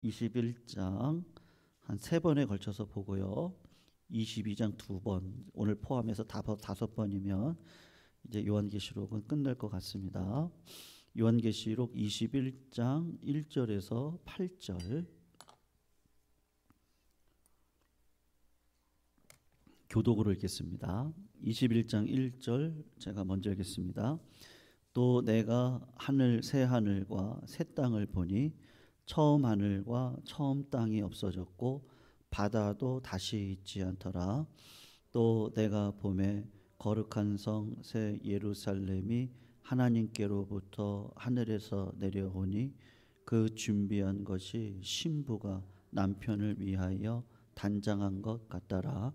21장 한 3번에 걸쳐서 보고요. 22장 2번, 오늘 포함해서 5번이면 이제 요한계시록은 끝날 것 같습니다. 요한계시록 21장 1절에서 8절 교독으로 읽겠습니다. 21장 1절 제가 먼저 읽겠습니다. 또 내가 새 하늘과 새 땅을 보니 처음 하늘과 처음 땅이 없어졌고 바다도 다시 있지 않더라. 또 내가 보매 거룩한 성 새 예루살렘이 하나님께로부터 하늘에서 내려오니 그 준비한 것이 신부가 남편을 위하여 단장한 것 같더라.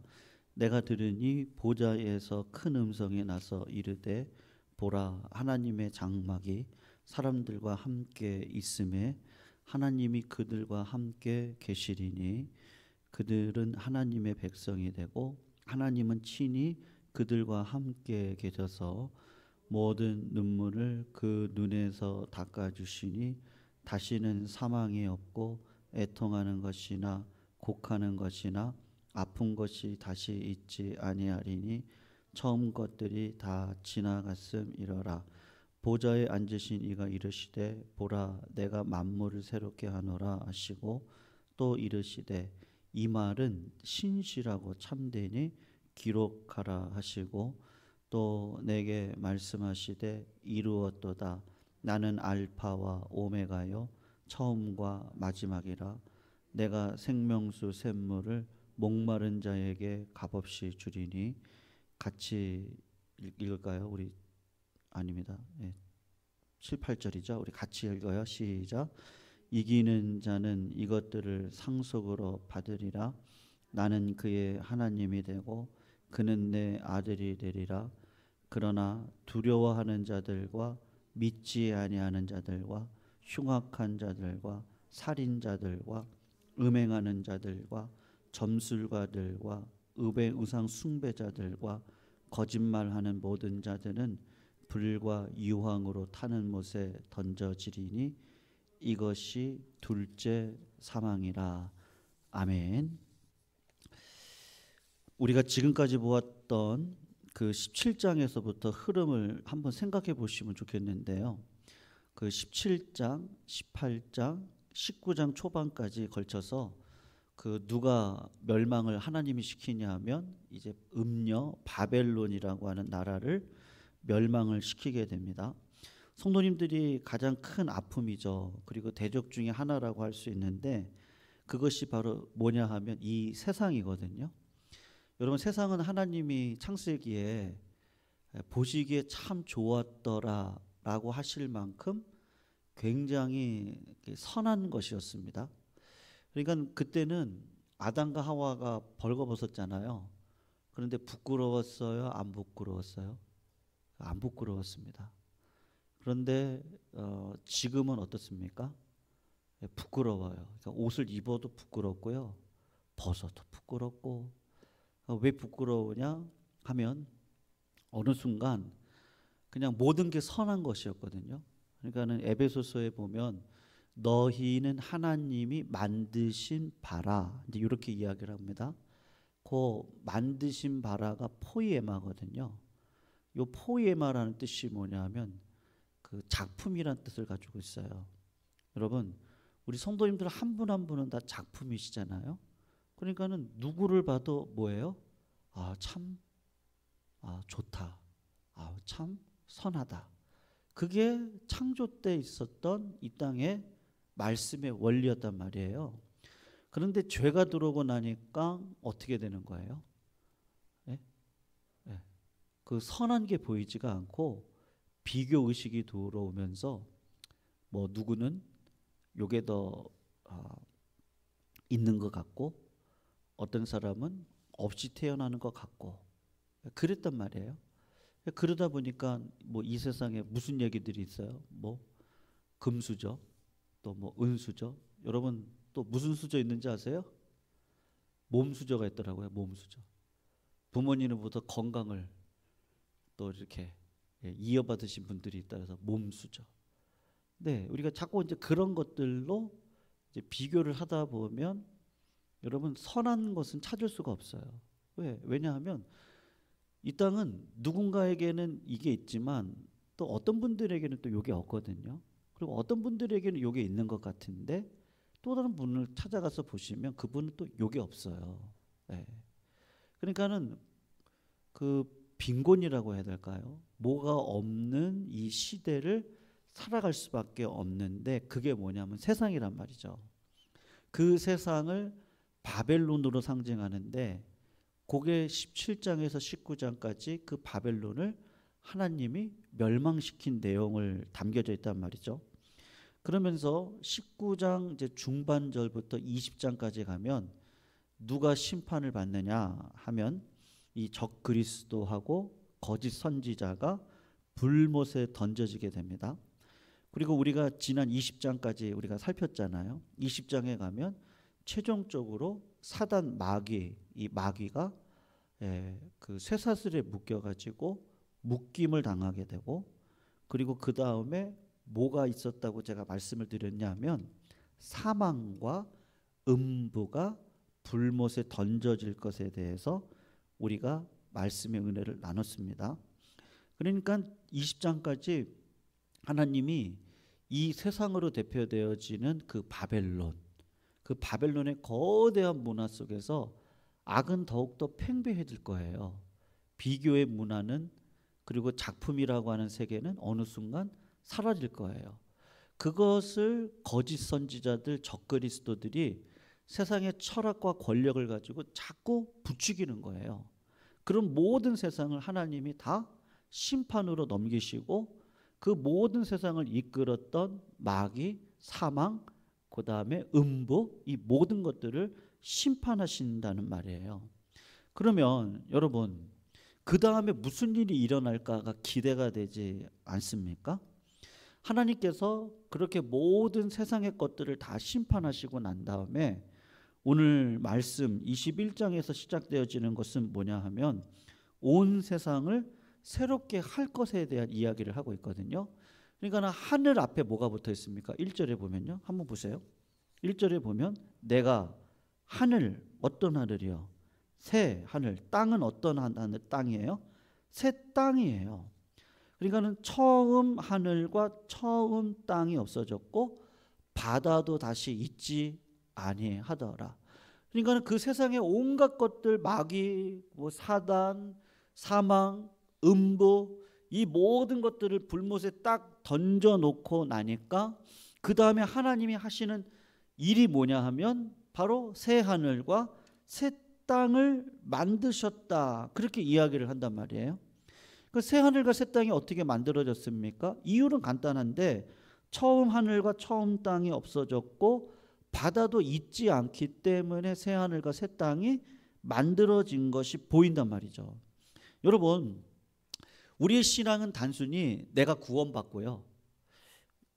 내가 들으니 보좌에서 큰 음성이 나서 이르되 보라, 하나님의 장막이 사람들과 함께 있음에 하나님이 그들과 함께 계시리니 그들은 하나님의 백성이 되고 하나님은 친히 그들과 함께 계셔서 모든 눈물을 그 눈에서 닦아주시니 다시는 사망이 없고 애통하는 것이나 곡하는 것이나 아픈 것이 다시 있지 아니하리니 처음 것들이 다 지나갔음이러라. 보좌에 앉으신 이가 이르시되 보라, 내가 만물을 새롭게 하노라 하시고 또 이르시되 이 말은 신실하고 참되니 기록하라 하시고 또 내게 말씀하시되 이루었도다. 나는 알파와 오메가요 처음과 마지막이라. 내가 생명수 샘물을 목마른 자에게 값없이 주리니. 같이 읽을까요? 우리 아닙니다. 7, 8절이죠. 우리 같이 읽어요. 시작. 이기는 자는 이것들을 상속으로 받으리라. 나는 그의 하나님이 되고 그는 내 아들이 되리라. 그러나 두려워하는 자들과 믿지 아니하는 자들과 흉악한 자들과 살인자들과 음행하는 자들과 점술가들과 우상 숭배자들과 거짓말하는 모든 자들은 불과 유황으로 타는 못에 던져지리니 이것이 둘째 사망이라. 아멘. 우리가 지금까지 보았던 그 17장에서부터 흐름을 한번 생각해 보시면 좋겠는데요. 그 17장, 18장, 19장 초반까지 걸쳐서 그 누가 멸망을 하나님이 시키냐 하면 이제 음녀 바벨론이라고 하는 나라를 멸망을 시키게 됩니다. 성도님들이 가장 큰 아픔이죠. 그리고 대적 중에 하나라고 할 수 있는데 그것이 바로 뭐냐 하면 이 세상이거든요. 여러분, 세상은 하나님이 창세기에 보시기에 참 좋았더라 라고 하실 만큼 굉장히 선한 것이었습니다. 그러니까 그때는 아담과 하와가 벌거벗었잖아요. 그런데 부끄러웠어요? 안 부끄러웠어요? 안 부끄러웠습니다. 그런데 지금은 어떻습니까? 부끄러워요. 그러니까 옷을 입어도 부끄럽고요. 벗어도 부끄럽고. 왜 부끄러우냐 하면 어느 순간 그냥 모든 게 선한 것이었거든요. 그러니까는 에베소서에 보면 너희는 하나님이 만드신 바라, 이제 이렇게 이야기를 합니다. 그 만드신 바라가 포이에마거든요. 요 포이에마라는 뜻이 뭐냐면 그 작품이란 뜻을 가지고 있어요. 여러분, 우리 성도님들 한 분 한 분은 다 작품이시잖아요. 그러니까는 누구를 봐도 뭐예요? 참 좋다. 참 선하다. 그게 창조 때 있었던 이 땅의 말씀의 원리였단 말이에요. 그런데 죄가 들어오고 나니까 어떻게 되는 거예요? 그 선한 게 보이지가 않고 비교 의식이 들어오면서 뭐 누구는 요게 더 있는 것 같고 어떤 사람은 없이 태어나는 것 같고 그랬단 말이에요. 그러다 보니까 뭐 이 세상에 무슨 얘기들이 있어요? 뭐 금수저, 또 뭐 은수저. 여러분 또 무슨 수저 있는지 아세요? 몸수저가 있더라고요. 몸수저. 부모님으로부터 건강을 또 이렇게 이어받으신 분들이 있다 해서 몸수저. 네, 우리가 자꾸 이제 그런 것들로 이제 비교를 하다 보면 여러분 선한 것은 찾을 수가 없어요. 왜냐하면 이 땅은 누군가에게는 이게 있지만 또 어떤 분들에게는 또 이게 없거든요. 그리고 어떤 분들에게는 이게 있는 것 같은데 또 다른 분을 찾아가서 보시면 그분은 또 이게 없어요. 예. 그러니까는 그 빈곤이라고 해야 될까요? 뭐가 없는 이 시대를 살아갈 수밖에 없는데 그게 뭐냐면 세상이란 말이죠. 그 세상을 바벨론으로 상징하는데 그게 17장에서 19장까지 그 바벨론을 하나님이 멸망시킨 내용을 담겨져 있단 말이죠. 그러면서 19장 이제 중반절부터 20장까지 가면 누가 심판을 받느냐 하면 이 적 그리스도하고 거짓 선지자가 불못에 던져지게 됩니다. 그리고 우리가 지난 20장까지 우리가 살폈잖아요. 20장에 가면 최종적으로 사단 마귀, 이 마귀가 그 쇠사슬에 묶여가지고 묶임을 당하게 되고, 그리고 그 다음에 뭐가 있었다고 제가 말씀을 드렸냐면 사망과 음부가 불못에 던져질 것에 대해서 우리가 말씀의 은혜를 나눴습니다. 그러니까 20장까지 하나님이 이 세상으로 대표되어지는 그 바벨론, 그 바벨론의 거대한 문화 속에서 악은 더욱더 팽배해질 거예요. 비교의 문화는, 그리고 작품이라고 하는 세계는 어느 순간 사라질 거예요. 그것을 거짓 선지자들, 적그리스도들이 세상의 철학과 권력을 가지고 자꾸 부추기는 거예요. 그런 모든 세상을 하나님이 다 심판으로 넘기시고 그 모든 세상을 이끌었던 마귀, 사망, 그 다음에 음부, 이 모든 것들을 심판하신다는 말이에요. 그러면 여러분, 그 다음에 무슨 일이 일어날까가 기대가 되지 않습니까? 하나님께서 그렇게 모든 세상의 것들을 다 심판하시고 난 다음에 오늘 말씀 21장에서 시작되어지는 것은 뭐냐 하면 온 세상을 새롭게 할 것에 대한 이야기를 하고 있거든요. 그러니까 하늘 앞에 뭐가 붙어 있습니까? 1절에 보면요. 한번 보세요. 1절에 보면 내가 하늘, 어떤 하늘이요? 새 하늘. 땅은 어떤 하늘? 땅이에요? 새 땅이에요. 그러니까는 처음 하늘과 처음 땅이 없어졌고 바다도 다시 있지 아니하더라. 그러니까는 그 세상의 온갖 것들, 마귀, 뭐 사단, 사망, 음부, 이 모든 것들을 불못에 딱 던져놓고 나니까 그 다음에 하나님이 하시는 일이 뭐냐 하면 바로 새 하늘과 새 땅을 만드셨다, 그렇게 이야기를 한단 말이에요. 그 새 하늘과 새 땅이 어떻게 만들어졌습니까? 이유는 간단한데 처음 하늘과 처음 땅이 없어졌고 바다도 있지 않기 때문에 새 하늘과 새 땅이 만들어진 것이 보인단 말이죠. 여러분, 우리의 신앙은 단순히 내가 구원받고요.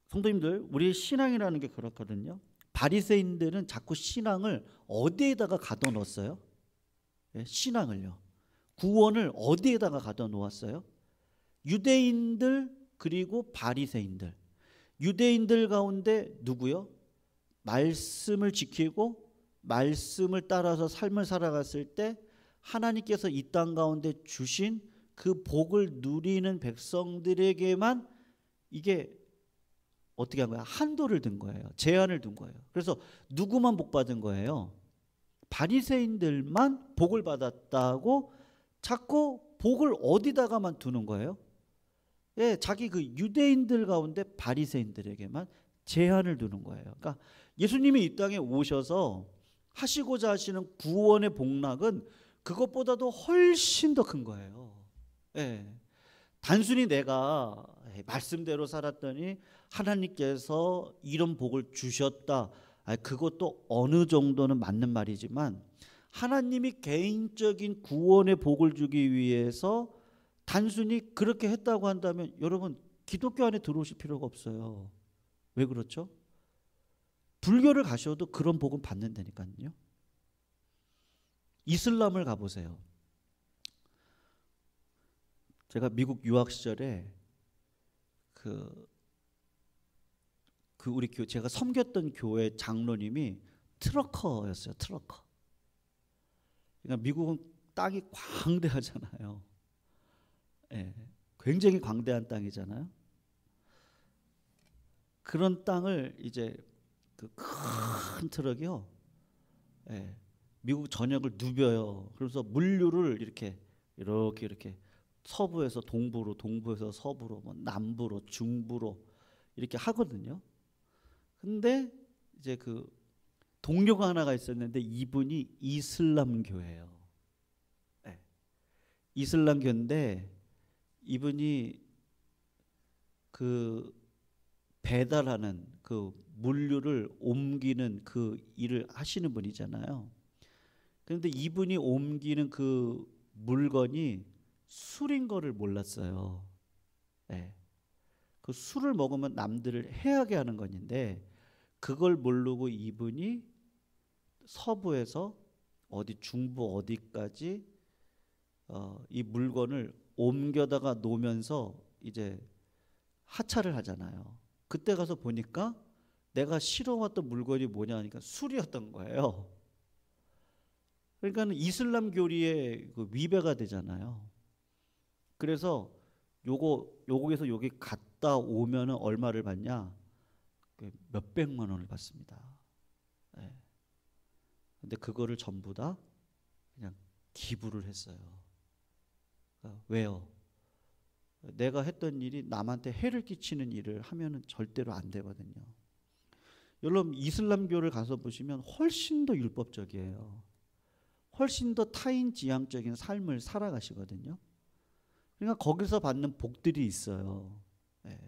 성도님들, 우리의 신앙이라는 게 그렇거든요. 바리새인들은 자꾸 신앙을 어디에다가 가둬놓았어요? 신앙을요. 구원을 어디에다가 가둬놓았어요? 유대인들 그리고 바리새인들. 유대인들 가운데 누구요? 말씀을 지키고 말씀을 따라서 삶을 살아갔을 때 하나님께서 이 땅 가운데 주신 그 복을 누리는 백성들에게만 이게 어떻게 한 거야? 한도를 둔 거예요. 제한을 둔 거예요. 그래서 누구만 복 받은 거예요? 바리새인들만 복을 받았다고 자꾸 복을 어디다가만 두는 거예요? 예, 자기 그 유대인들 가운데 바리새인들에게만 제한을 두는 거예요. 그러니까 예수님이 이 땅에 오셔서 하시고자 하시는 구원의 복락은 그것보다도 훨씬 더 큰 거예요. 예. 단순히 내가 말씀대로 살았더니 하나님께서 이런 복을 주셨다, 그것도 어느 정도는 맞는 말이지만 하나님이 개인적인 구원의 복을 주기 위해서 단순히 그렇게 했다고 한다면 여러분, 기독교 안에 들어오실 필요가 없어요. 왜 그렇죠? 불교를 가셔도 그런 복은 받는다니까요. 이슬람을 가보세요. 제가 미국 유학 시절에 그 제가 섬겼던 교회 장로님이 트러커였어요. 트러커. 그러니까 미국은 땅이 광대하잖아요. 예, 굉장히 광대한 땅이잖아요. 그런 땅을 이제 그 큰 트럭이요. 예, 미국 전역을 누벼요. 그래서 물류를 이렇게 서부에서 동부로, 동부에서 서부로, 뭐 남부로, 중부로 이렇게 하거든요. 근데 이제 그 동료가 하나가 있었는데 이분이 이슬람교예요. 네. 이슬람교인데 이분이 그 배달하는 그 물류를 옮기는 그 일을 하시는 분이잖아요. 그런데 이분이 옮기는 그 물건이 술인 거를 몰랐어요. 네. 그 술을 먹으면 남들을 해하게 하는 건데 그걸 모르고 이분이 서부에서 어디 중부 어디까지 이 물건을 옮겨다가 놓으면서 이제 하차를 하잖아요. 그때 가서 보니까 내가 실어왔던 물건이 뭐냐 하니까 술이었던 거예요. 그러니까 이슬람 교리의 그 위배가 되잖아요. 그래서 요거에서 여기 갔다 오면은 얼마를 받냐? 몇 백만 원을 받습니다. 네. 근데 그거를 전부 다 그냥 기부를 했어요. 그러니까 왜요? 내가 했던 일이 남한테 해를 끼치는 일을 하면은 절대로 안 되거든요. 여러분 이슬람교를 가서 보시면 훨씬 더 율법적이에요. 훨씬 더 타인지향적인 삶을 살아가시거든요. 그러니까 거기서 받는 복들이 있어요. 네.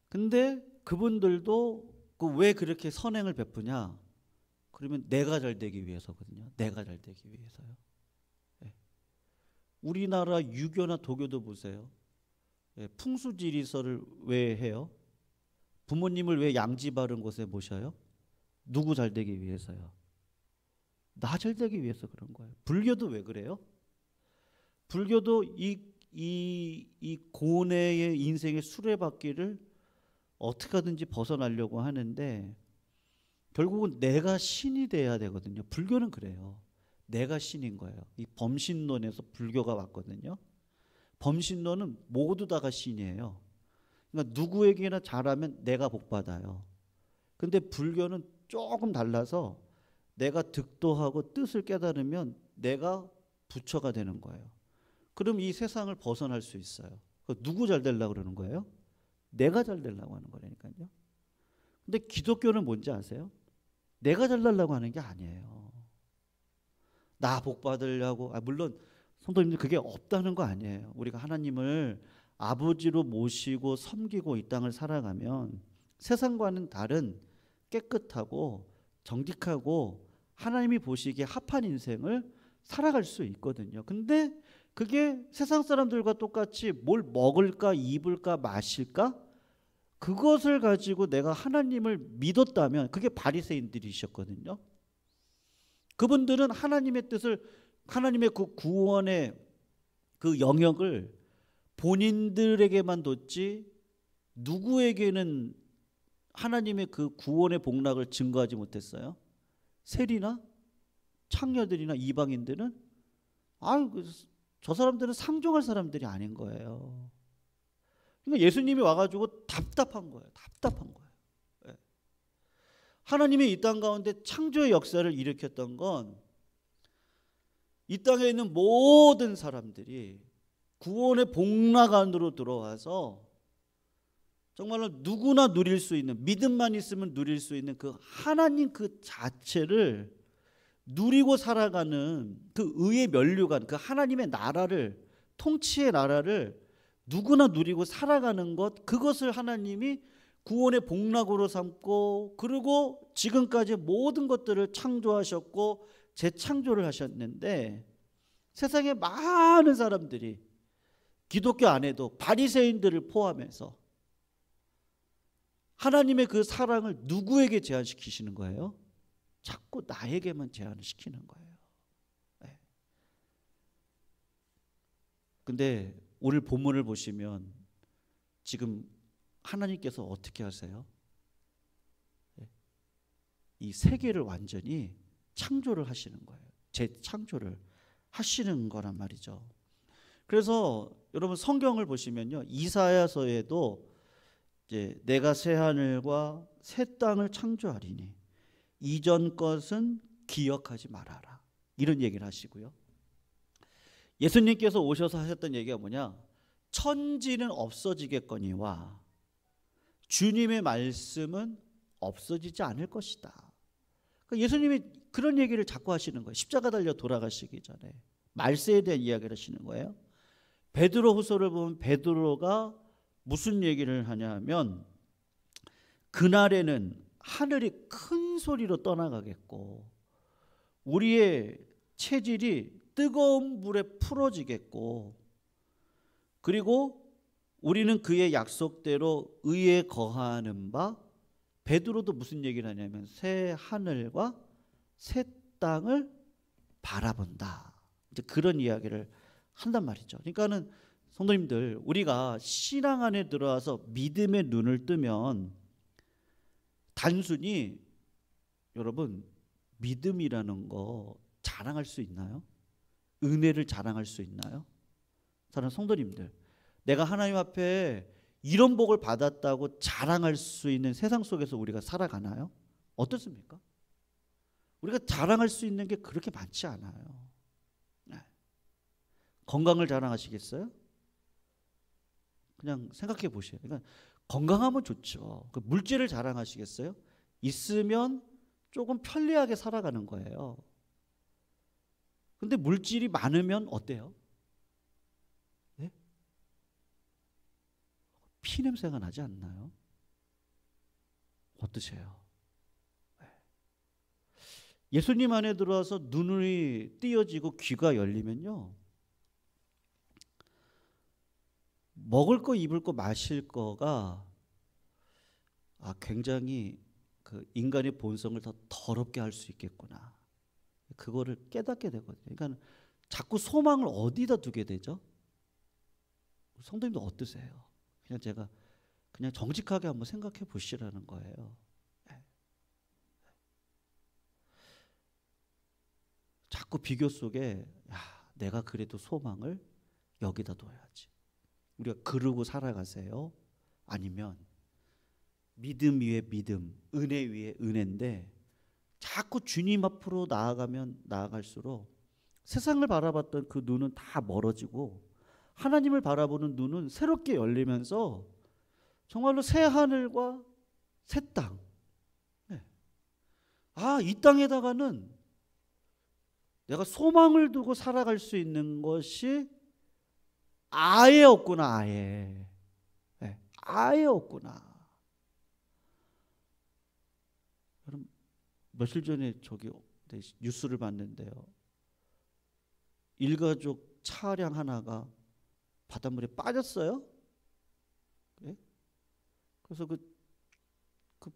근데 그분들도 왜 그렇게 선행을 베푸냐? 그러면 내가 잘 되기 위해서거든요. 내가 잘 되기 위해서요. 네. 우리나라 유교나 도교도 보세요. 네. 풍수지리서를 왜 해요? 부모님을 왜 양지 바른 곳에 모셔요? 누구 잘 되기 위해서요? 나 잘 되기 위해서 그런 거예요. 불교도 왜 그래요? 불교도 이 고뇌의 인생의 수레바퀴를 어떻게 하든지 벗어나려고 하는데 결국은 내가 신이 돼야 되거든요. 불교는 그래요. 내가 신인 거예요. 이 범신론에서 불교가 왔거든요. 범신론은 모두 다가 신이에요. 그러니까 누구에게나 잘하면 내가 복 받아요. 근데 불교는 조금 달라서 내가 득도하고 뜻을 깨달으면 내가 부처가 되는 거예요. 그럼 이 세상을 벗어날 수 있어요. 누구 잘 되려고 그러는 거예요? 내가 잘 되려고 하는 거라니까요. 근데 기독교는 뭔지 아세요? 내가 잘 되려고 하는 게 아니에요. 나 복 받으려고. 물론 성도님들 그게 없다는 거 아니에요. 우리가 하나님을 아버지로 모시고 섬기고 이 땅을 살아가면 세상과는 다른 깨끗하고 정직하고 하나님이 보시기에 합한 인생을 살아갈 수 있거든요. 근데 그게 세상 사람들과 똑같이 뭘 먹을까 입을까 마실까 그것을 가지고 내가 하나님을 믿었다면 그게 바리새인들이셨거든요. 그분들은 하나님의 뜻을 하나님의 그 구원의 그 영역을 본인들에게만 뒀지 누구에게는 하나님의 그 구원의 복락을 증거하지 못했어요. 세리나 창녀들이나 이방인들은 저 사람들은 상종할 사람들이 아닌 거예요. 그러니까 예수님이 와가지고 답답한 거예요. 답답한 거예요. 네. 하나님이 이 땅 가운데 창조의 역사를 일으켰던 건 이 땅에 있는 모든 사람들이 구원의 복락 안으로 들어와서 정말로 누구나 누릴 수 있는 믿음만 있으면 누릴 수 있는 그 하나님 그 자체를 누리고 살아가는 그 의의 면류관 그 하나님의 나라를 통치의 나라를 누구나 누리고 살아가는 것 그것을 하나님이 구원의 복락으로 삼고 그리고 지금까지 모든 것들을 창조하셨고 재창조를 하셨는데 세상에 많은 사람들이 기독교 안에도 바리새인들을 포함해서 하나님의 그 사랑을 누구에게 제한시키시는 거예요? 자꾸 나에게만 제한을 시키는 거예요. 네. 근데 오늘 본문을 보시면 지금 하나님께서 어떻게 하세요? 이 세계를 완전히 창조를 하시는 거예요. 재창조를 하시는 거란 말이죠. 그래서 여러분 성경을 보시면요, 이사야서에도 이제 내가 새 하늘과 새 땅을 창조하리니 이전 것은 기억하지 말아라, 이런 얘기를 하시고요. 예수님께서 오셔서 하셨던 얘기가 뭐냐? 천지는 없어지겠거니와 주님의 말씀은 없어지지 않을 것이다. 그러니까 예수님이 그런 얘기를 자꾸 하시는 거예요. 십자가 달려 돌아가시기 전에 말세에 대한 이야기를 하시는 거예요. 베드로 후서를 보면 베드로가 무슨 얘기를 하냐면, 그날에는 하늘이 큰 소리로 떠나가겠고 우리의 체질이 뜨거운 불에 풀어지겠고, 그리고 우리는 그의 약속대로 의에 거하는 바, 베드로도 무슨 얘기를 하냐면 새 하늘과 새 땅을 바라본다, 이제 그런 이야기를 한단 말이죠. 그러니까는 성도님들, 우리가 신앙 안에 들어와서 믿음의 눈을 뜨면 단순히 여러분 믿음이라는 거 자랑할 수 있나요? 은혜를 자랑할 수 있나요? 사랑하는 성도님들, 내가 하나님 앞에 이런 복을 받았다고 자랑할 수 있는 세상 속에서 우리가 살아가나요? 어떻습니까? 우리가 자랑할 수 있는 게 그렇게 많지 않아요. 네. 건강을 자랑하시겠어요? 그냥 생각해 보세요. 그러니까 건강하면 좋죠. 그 물질을 자랑하시겠어요? 있으면 조금 편리하게 살아가는 거예요. 근데 물질이 많으면 어때요? 네? 피 냄새가 나지 않나요? 어떠세요? 네. 예수님 안에 들어와서 눈이 띄어지고 귀가 열리면요, 먹을 거, 입을 거, 마실 거가 굉장히 그 인간의 본성을 더 더럽게 할 수 있겠구나, 그거를 깨닫게 되거든요. 그러니까 자꾸 소망을 어디다 두게 되죠? 성도님도 어떠세요? 그냥 제가 그냥 정직하게 한번 생각해 보시라는 거예요. 자꾸 비교 속에 내가 그래도 소망을 여기다 둬야지. 우리가 그러고 살아가세요? 아니면 믿음 위에 믿음, 은혜 위에 은혜인데 자꾸 주님 앞으로 나아가면 나아갈수록 세상을 바라봤던 그 눈은 다 멀어지고 하나님을 바라보는 눈은 새롭게 열리면서 정말로 새 하늘과 새 땅, 이 땅에다가는 내가 소망을 두고 살아갈 수 있는 것이 아예 없구나. 아예 없구나. 여러분, 며칠 전에 뉴스를 봤는데요, 일가족 차량 하나가 바닷물에 빠졌어요. 그래서 그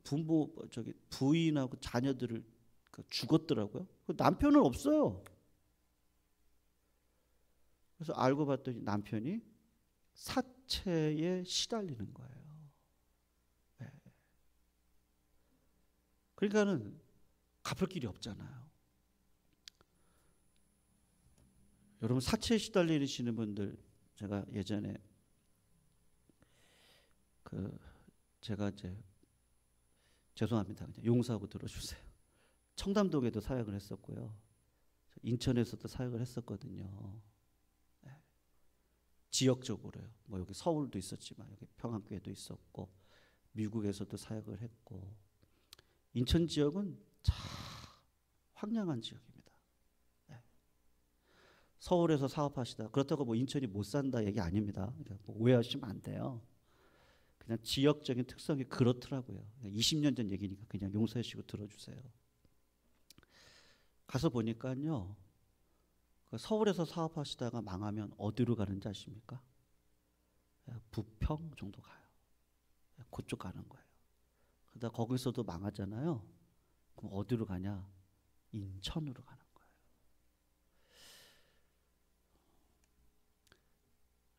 부인하고 자녀들을 죽었더라고요. 그 남편은 없어요. 그래서 알고 봤더니 남편이 사체에 시달리는 거예요. 네. 그러니까는 갚을 길이 없잖아요. 여러분, 사체에 시달리시는 분들, 제가 예전에 제가 이제 죄송합니다. 그냥 용서하고 들어주세요. 청담동에도 사역을 했었고요, 인천에서도 사역을 했었거든요. 네. 지역적으로요. 뭐 여기 서울도 있었지만 여기 평안교회도 있었고 미국에서도 사역을 했고, 인천 지역은 참 황량한 지역입니다. 네. 서울에서 사업하시다, 그렇다고 뭐 인천이 못 산다 얘기 아닙니다. 뭐 오해하시면 안 돼요. 그냥 지역적인 특성이 그렇더라고요. 20년 전 얘기니까 그냥 용서해 주시고 들어주세요. 가서 보니까요, 서울에서 사업하시다가 망하면 어디로 가는지 아십니까? 부평 정도 가요. 그쪽 가는 거예요. 그러다 거기서도 망하잖아요. 그럼 어디로 가냐? 인천으로 가는 거예요.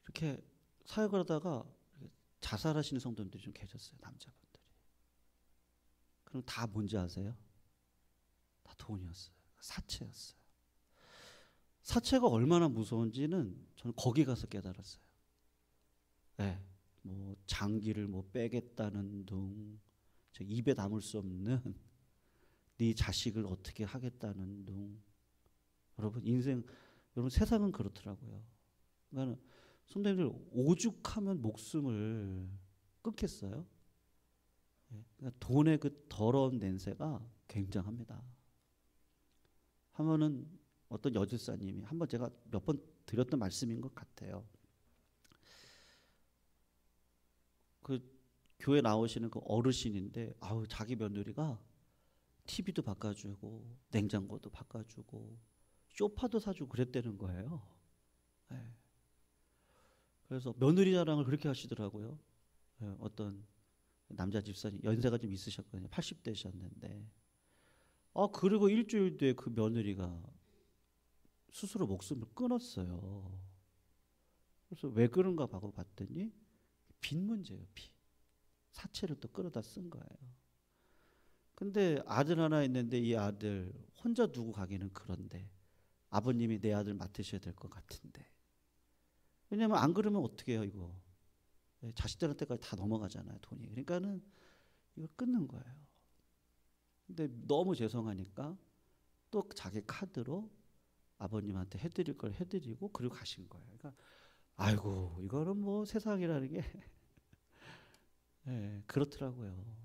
이렇게 사역을 하다가 자살하시는 성도님들이 좀 계셨어요. 남자분들이. 그럼 다 뭔지 아세요? 다 돈이었어요. 사채였어요. 사채가 얼마나 무서운지는 저는 거기 가서 깨달았어요. 네, 뭐 장기를 뭐 빼겠다는 둥, 입에 담을 수 없는 네 자식을 어떻게 하겠다는 둥. 여러분 인생, 여러분 세상은 그렇더라고요. 그러니까 선생님들 오죽하면 목숨을 끊겠어요. 그러니까 돈의 그 더러운 냄새가 굉장합니다. 한 번은 어떤 여집사님이, 한번 제가 몇 번 드렸던 말씀인 것 같아요. 그 교회 나오시는 그 어르신인데, 아우 자기 며느리가 TV도 바꿔주고 냉장고도 바꿔주고 소파도 사주고 그랬다는 거예요. 네. 그래서 며느리 자랑을 그렇게 하시더라고요. 네, 어떤 남자 집사님, 연세가 좀 있으셨거든요. 80대셨는데 그리고 일주일 뒤에 그 며느리가 스스로 목숨을 끊었어요. 그래서 왜 그런가 하고 봤더니 빚 문제예요. 빚. 사채를 또 끌어다 쓴 거예요. 근데 아들 하나 있는데 이 아들 혼자 두고 가기는 그런데 아버님이 내 아들 맡으셔야 될 것 같은데, 왜냐면 안 그러면 어떻게 해요 이거. 자식들한테까지 다 넘어가잖아요 돈이. 그러니까는 이걸 끊는 거예요. 근데 너무 죄송하니까 또 자기 카드로 아버님한테 해드릴 걸 해드리고 그리고 가신 거예요. 그러니까 아이고 이거는 뭐 세상이라는 게 네, 그렇더라고요.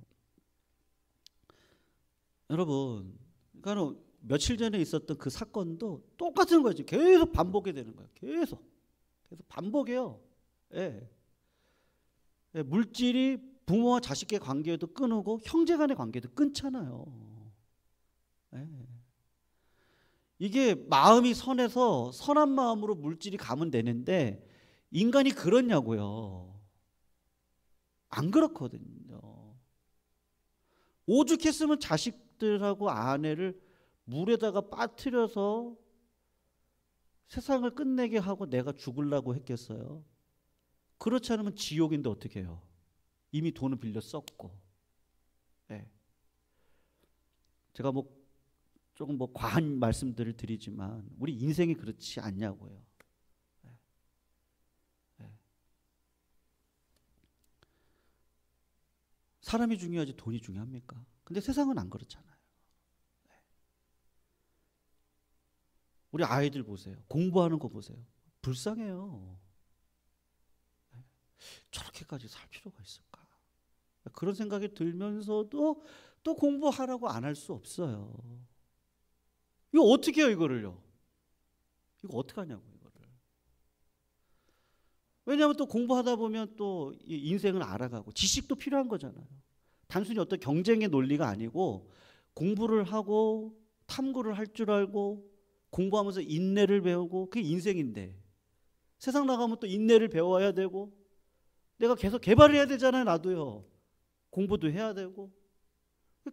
여러분, 그러니까 며칠 전에 있었던 그 사건도 똑같은 거지. 계속 반복이 되는 거예요. 계속 반복해요. 예. 예, 물질이 부모와 자식의 관계도 끊고 형제간의 관계도 끊잖아요. 예. 이게 마음이 선해서 선한 마음으로 물질이 가면 되는데 인간이 그렇냐고요. 안 그렇거든요. 오죽했으면 자식들하고 아내를 물에다가 빠뜨려서 세상을 끝내게 하고 내가 죽으려고 했겠어요. 그렇지 않으면 지옥인데 어떻게 해요? 이미 돈을 빌려 썼고. 네. 제가 뭐 조금 뭐 과한 말씀들을 드리지만 우리 인생이 그렇지 않냐고요. 네. 네. 사람이 중요하지 돈이 중요합니까? 근데 세상은 안 그렇잖아요. 네. 우리 아이들 보세요. 공부하는 거 보세요. 불쌍해요. 네. 저렇게까지 살 필요가 있을까? 그런 생각이 들면서도 또 공부하라고 안 할 수 없어요. 이거 어떻게 해요 이거를요? 이거 어떻게 하냐고 이거를. 왜냐하면 또 공부하다 보면 또 인생을 알아가고 지식도 필요한 거잖아요. 단순히 어떤 경쟁의 논리가 아니고 공부를 하고 탐구를 할 줄 알고 공부하면서 인내를 배우고 그게 인생인데, 세상 나가면 또 인내를 배워야 되고 내가 계속 개발해야 되잖아요. 나도요. 공부도 해야 되고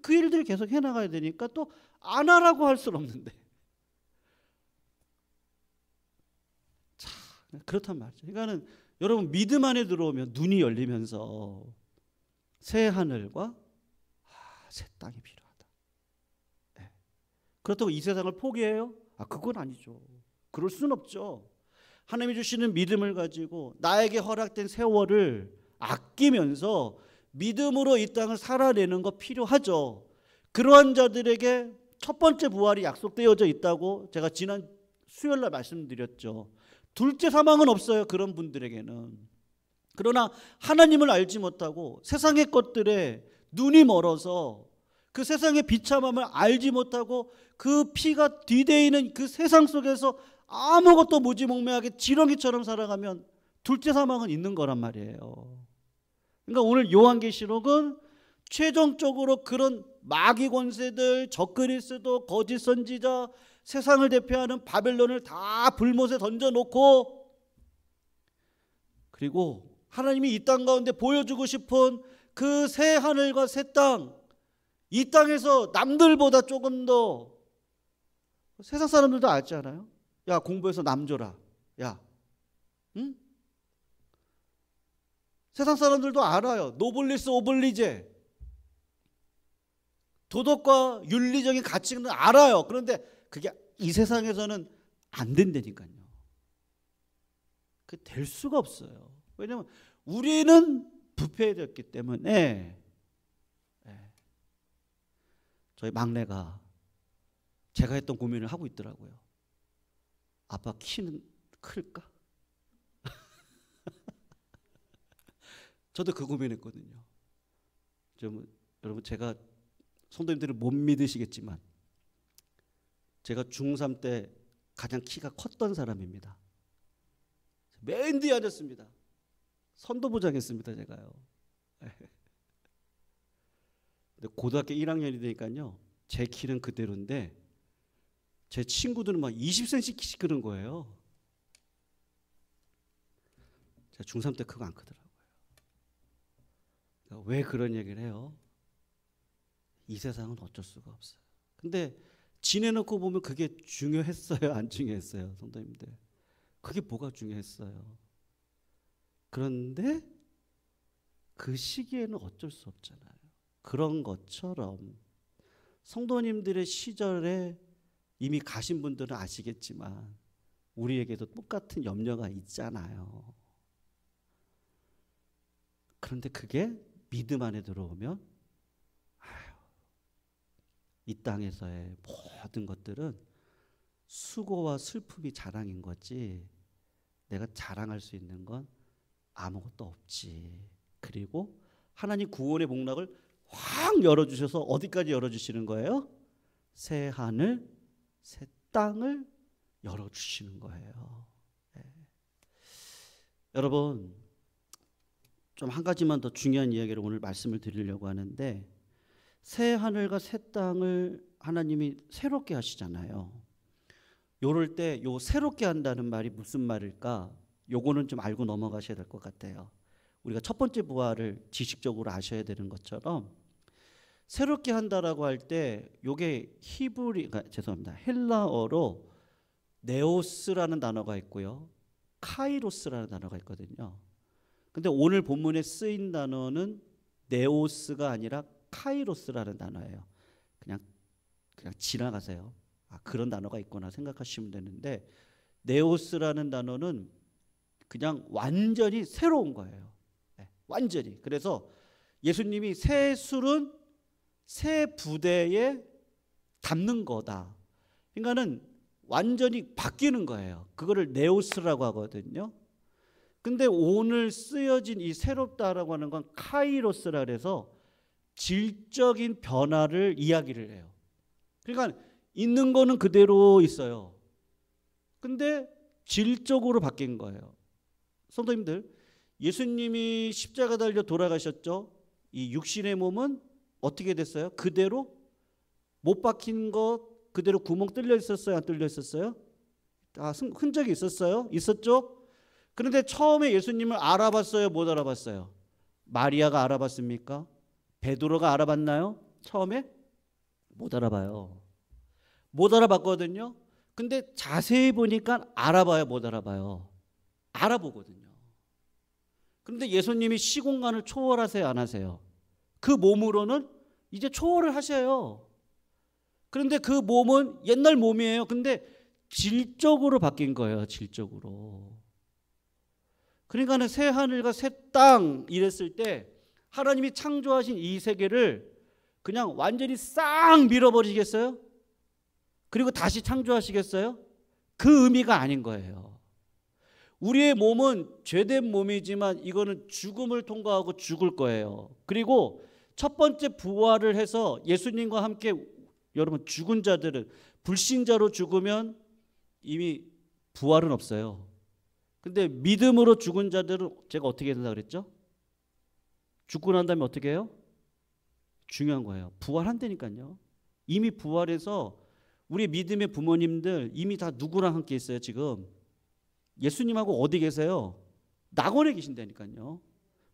그 일들을 계속 해나가야 되니까 또 안 하라고 할 수는 없는데. 자, 그렇단 말이죠. 그러니까는 여러분 믿음 안에 들어오면 눈이 열리면서 새 하늘과 새 땅이 필요하다. 네. 그렇다고 이 세상을 포기해요? 그건 아니죠. 그럴 수는 없죠. 하나님이 주시는 믿음을 가지고 나에게 허락된 세월을 아끼면서 믿음으로 이 땅을 살아내는 거 필요하죠. 그러한 자들에게 첫 번째 부활이 약속되어져 있다고 제가 지난 수요일날 말씀드렸죠. 둘째 사망은 없어요. 그런 분들에게는. 그러나 하나님을 알지 못하고 세상의 것들에 눈이 멀어서 그 세상의 비참함을 알지 못하고 그 피가 뒤대이는 그 세상 속에서 아무것도 무지몽매하게 지렁이처럼 살아가면 둘째 사망은 있는 거란 말이에요. 그러니까 오늘 요한계시록은 최종적으로 그런 마귀 권세들, 적그리스도, 거짓 선지자, 세상을 대표하는 바벨론을 다 불못에 던져놓고, 그리고 하나님이 이 땅 가운데 보여주고 싶은 그 새 하늘과 새 땅, 이 땅에서 남들보다 조금 더, 세상 사람들도 알지 않아요? 야, 공부해서 남 줘라. 야, 응? 세상 사람들도 알아요. 노블리스 오블리제. 도덕과 윤리적인 가치는 알아요. 그런데 그게 이 세상에서는 안 된다니까요. 그 될 수가 없어요. 왜냐하면 우리는 부패되었기 때문에. 저희 막내가 제가 했던 고민을 하고 있더라고요. 아빠 키는 클까? 저도 그 고민했거든요. 여러분 제가 성도님들은 못 믿으시겠지만 제가 중3 때 가장 키가 컸던 사람입니다. 맨 뒤에 앉았습니다. 선도부장했습니다. 제가요. 근데 고등학교 1학년이 되니까요. 제 키는 그대로인데 제 친구들은 막 20cm씩 크는 거예요. 제가 중3 때 크고 안 크더라고요. 그러니까 왜 그런 얘기를 해요? 이 세상은 어쩔 수가 없어요. 근데 지내놓고 보면 그게 중요했어요? 안 중요했어요? 성도님들. 그게 뭐가 중요했어요? 그런데 그 시기에는 어쩔 수 없잖아요. 그런 것처럼 성도님들의 시절에 이미 가신 분들은 아시겠지만 우리에게도 똑같은 염려가 있잖아요. 그런데 그게 믿음 안에 들어오면 이 땅에서의 모든 것들은 수고와 슬픔이 자랑인 거지 내가 자랑할 수 있는 건 아무것도 없지. 그리고 하나님 구원의 복락을 확 열어주셔서 어디까지 열어주시는 거예요? 새 하늘, 새 땅을 열어주시는 거예요. 네. 여러분 좀 한 가지만 더 중요한 이야기를 오늘 말씀을 드리려고 하는데 새 하늘과 새 땅을 하나님이 새롭게 하시잖아요. 요럴 때 요 새롭게 한다는 말이 무슨 말일까? 요거는 좀 알고 넘어가셔야 될 것 같아요. 우리가 첫 번째 부활을 지식적으로 아셔야 되는 것처럼 새롭게 한다라고 할 때 요게 헬라어로 네오스라는 단어가 있고요. 카이로스라는 단어가 있거든요. 근데 오늘 본문에 쓰인 단어는 네오스가 아니라 카이로스라는 단어예요. 그냥 지나가세요. 그런 단어가 있구나 생각하시면 되는데 네오스라는 단어는 그냥 완전히 새로운 거예요. 네, 완전히. 그래서 예수님이 새 술은 새 부대에 담는 거다. 그러니까는 완전히 바뀌는 거예요. 그거를 네오스라고 하거든요. 근데 오늘 쓰여진 이 새롭다라고 하는 건 카이로스라 그래서 질적인 변화를 이야기를 해요. 그러니까 있는 거는 그대로 있어요. 근데 질적으로 바뀐 거예요. 성도님들, 예수님이 십자가 달려 돌아가셨죠. 이 육신의 몸은 어떻게 됐어요? 그대로 못 박힌 것 그대로 구멍 뚫려 있었어요? 안 뚫려 있었어요? 흔적이 있었어요? 있었죠? 그런데 처음에 예수님을 알아봤어요? 못 알아봤어요? 마리아가 알아봤습니까? 베드로가 알아봤나요? 처음에? 못 알아봐요. 못 알아봤거든요. 근데 자세히 보니까 알아봐요? 못 알아봐요? 알아보거든요. 그런데 예수님이 시공간을 초월하세요? 안 하세요? 그 몸으로는 이제 초월을 하셔요. 그런데 그 몸은 옛날 몸이에요. 근데 질적으로 바뀐 거예요. 질적으로. 그러니까 새 하늘과 새 땅 이랬을 때 하나님이 창조하신 이 세계를 그냥 완전히 싹 밀어버리겠어요? 그리고 다시 창조하시겠어요? 그 의미가 아닌 거예요. 우리의 몸은 죄된 몸이지만 이거는 죽음을 통과하고 죽을 거예요. 그리고 첫 번째 부활을 해서 예수님과 함께 여러분 죽은 자들은 불신자로 죽으면 이미 부활은 없어요. 근데 믿음으로 죽은 자들은 제가 어떻게 된다 그랬죠? 죽고 난 다음에 어떻게 해요? 중요한 거예요. 부활한다니까요. 이미 부활해서 우리 믿음의 부모님들 이미 다 누구랑 함께 있어요 지금? 예수님하고 어디 계세요? 낙원에 계신다니까요.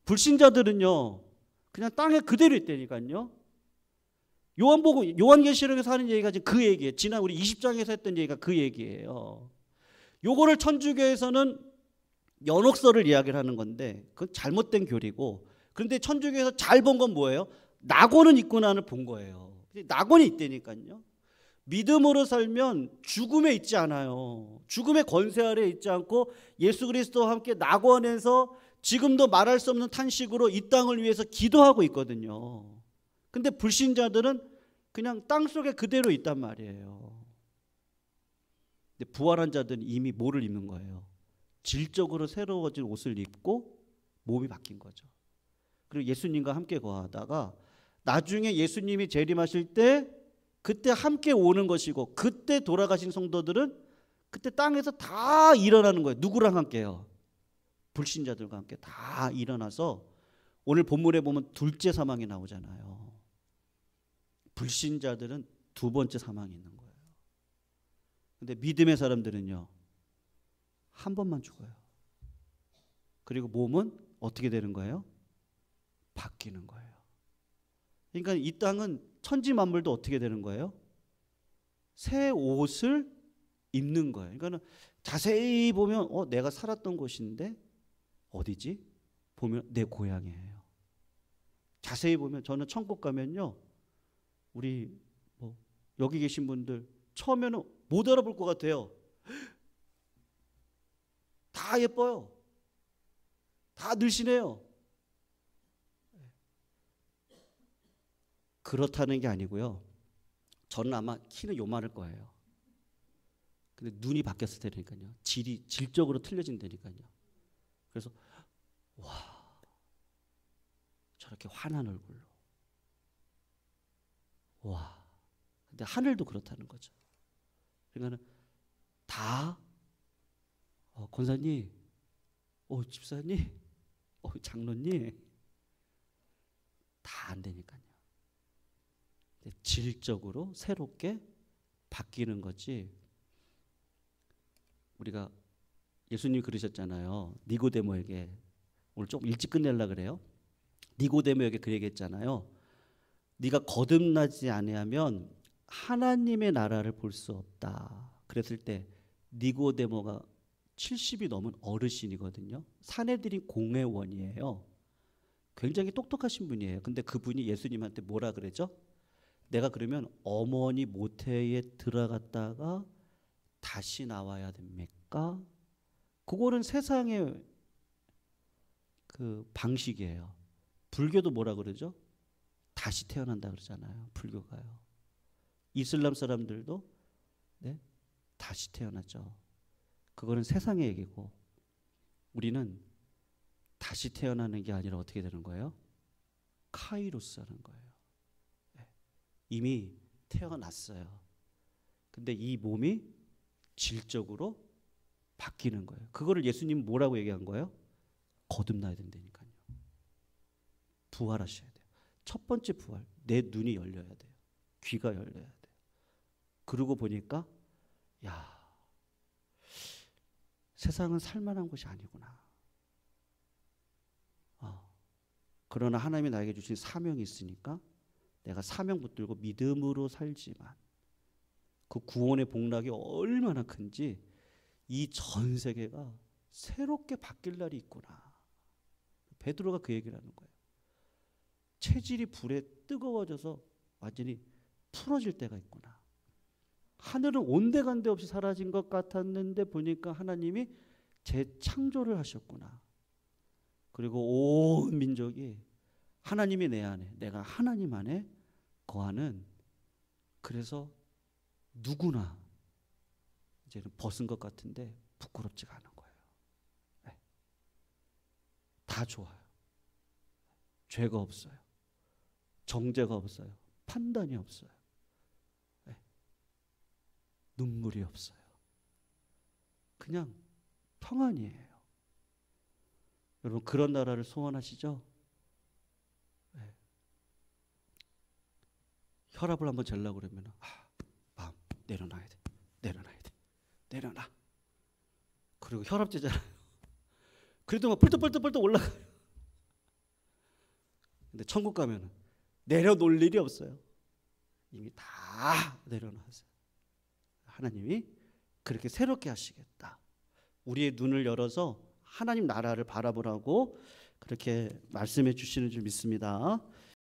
불신자들은요 그냥 땅에 그대로 있다니까요. 요한계시록에서 하는 얘기가 지금 그 얘기예요. 지난 우리 20장에서 했던 얘기가 그 얘기예요. 요거를 천주교에서는 연옥서를 이야기를 하는 건데 그건 잘못된 교리고, 그런데 천주교에서 잘 본 건 뭐예요? 낙원은 있구나를 본 거예요. 낙원이 있다니까요. 믿음으로 살면 죽음에 있지 않아요. 죽음의 권세 아래 있지 않고 예수 그리스도와 함께 낙원에서 지금도 말할 수 없는 탄식으로 이 땅을 위해서 기도하고 있거든요. 근데 불신자들은 그냥 땅속에 그대로 있단 말이에요. 근데 부활한 자들은 이미 뭐를 입는 거예요? 질적으로 새로워진 옷을 입고 몸이 바뀐 거죠. 그리고 예수님과 함께 거하다가 나중에 예수님이 재림하실 때 그때 함께 오는 것이고, 그때 돌아가신 성도들은 그때 땅에서 다 일어나는 거예요. 누구랑 함께요? 불신자들과 함께 다 일어나서, 오늘 본문에 보면 둘째 사망이 나오잖아요. 불신자들은 두 번째 사망이 있는 거예요. 근데 믿음의 사람들은요, 한 번만 죽어요. 그리고 몸은 어떻게 되는 거예요? 바뀌는 거예요. 그러니까 이 땅은 천지 만물도 어떻게 되는 거예요? 새 옷을 입는 거예요. 그러니까 자세히 보면 내가 살았던 곳인데 어디지? 보면 내 고향이에요. 자세히 보면 저는 천국 가면요, 우리 여기 계신 분들 처음에는 못 알아볼 것 같아요. 다 예뻐요. 다 늘씬해요. 그렇다는 게 아니고요. 저는 아마 키는 요만할 거예요. 근데 눈이 바뀌었을 테니까요. 질적으로 틀려진다니까요. 그래서 와, 저렇게 환한 얼굴로. 와. 근데 하늘도 그렇다는 거죠. 그러니까는 다 권사님, 집사님, 장로님 다 안 되니까요. 질적으로 새롭게 바뀌는 거지. 우리가 예수님이 그러셨잖아요. 니고데모에게, 오늘 좀 일찍 끝내려고 그래요. 니고데모에게 그 얘기했잖아요. 네가 거듭나지 아니하면 하나님의 나라를 볼 수 없다. 그랬을 때 니고데모가 70이 넘은 어르신이거든요. 사내들인 공회원이에요. 굉장히 똑똑하신 분이에요. 근데 그분이 예수님한테 뭐라 그러죠? 내가 그러면 어머니 모태에 들어갔다가 다시 나와야 됩니까? 그거는 세상의 그 방식이에요. 불교도 뭐라 그러죠? 다시 태어난다 그러잖아요. 불교가요. 이슬람 사람들도 다시 태어났죠. 그거는 세상의 얘기고, 우리는 다시 태어나는 게 아니라 어떻게 되는 거예요? 카이로스 하는 거예요. 이미 태어났어요. 근데 이 몸이 질적으로 바뀌는 거예요. 그거를 예수님은 뭐라고 얘기한 거예요? 거듭나야 된다니까요. 부활하셔야 돼요. 첫 번째 부활, 내 눈이 열려야 돼요. 귀가 열려야 돼요. 그러고 보니까 세상은 살만한 곳이 아니구나. 그러나 하나님이 나에게 주신 사명이 있으니까 내가 사명 붙들고 믿음으로 살지만 그 구원의 복락이 얼마나 큰지, 이 전 세계가 새롭게 바뀔 날이 있구나. 베드로가 그 얘기를 하는 거예요. 체질이 불에 뜨거워져서 완전히 풀어질 때가 있구나. 하늘은 온데간데 없이 사라진 것 같았는데 보니까 하나님이 재창조를 하셨구나. 그리고 온 민족이 하나님이 내 안에, 내가 하나님 안에 거하는, 그래서 누구나 이제는 벗은 것 같은데 부끄럽지가 않은 거예요. 다 좋아요. 죄가 없어요. 정죄가 없어요. 판단이 없어요. 눈물이 없어요. 그냥 평안이에요. 여러분, 그런 나라를 소원하시죠? 혈압을 한번 재려고 그러면 마음 내려놔야 돼. 내려놔. 그리고 혈압 재잖아요. 그래도 막 펄떡펄떡 올라가요. 근데 천국 가면은 내려놓을 일이 없어요. 이미 다 내려놨어요. 하나님이 그렇게 새롭게 하시겠다. 우리의 눈을 열어서 하나님 나라를 바라보라고 그렇게 말씀해 주시는 줄 믿습니다.